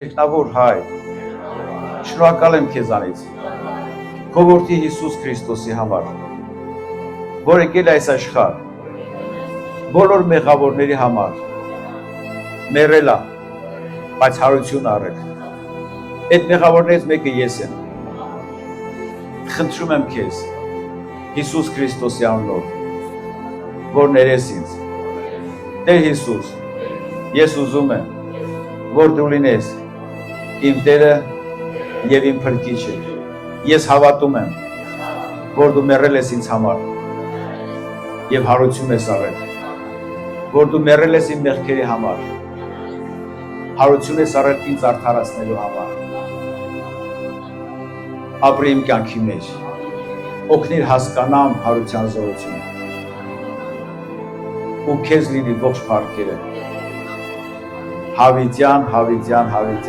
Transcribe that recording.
Տեխնավոր հայ, շնորհակալ եմ քեզանից, քո որդի Հիսուս Քրիստոսի համար, որ եկել այս աշխարհ, բոլոր մեղավորների համար, մեռել է, բայց հարություն առել։ Այդ մեղավորներից մեկը ես եմ։ Խնդրում եմ քեզ, Հիսուս Քրիստոսի անունով, որ ներես ինձ։ Տեր Հիսուս, ես ուզում եմ, որ դու լինես իմ Տերը և իմ Փրկիչը։ Ես հավատում եմ, որ դու մեռել ես ինձ համար և հարություն ես առել, որ դու մեռել ես իմ մեղքերի համար, հարություն ես առել ինձ արդարացնելու համար։ Ապրի իմ կյանքի մեջ, օգնիր հասկանամ հարության զորությունը ու քեզ լինի ողջ փառքերը։ Հավիտյան, հավիտյան, հավիտյան։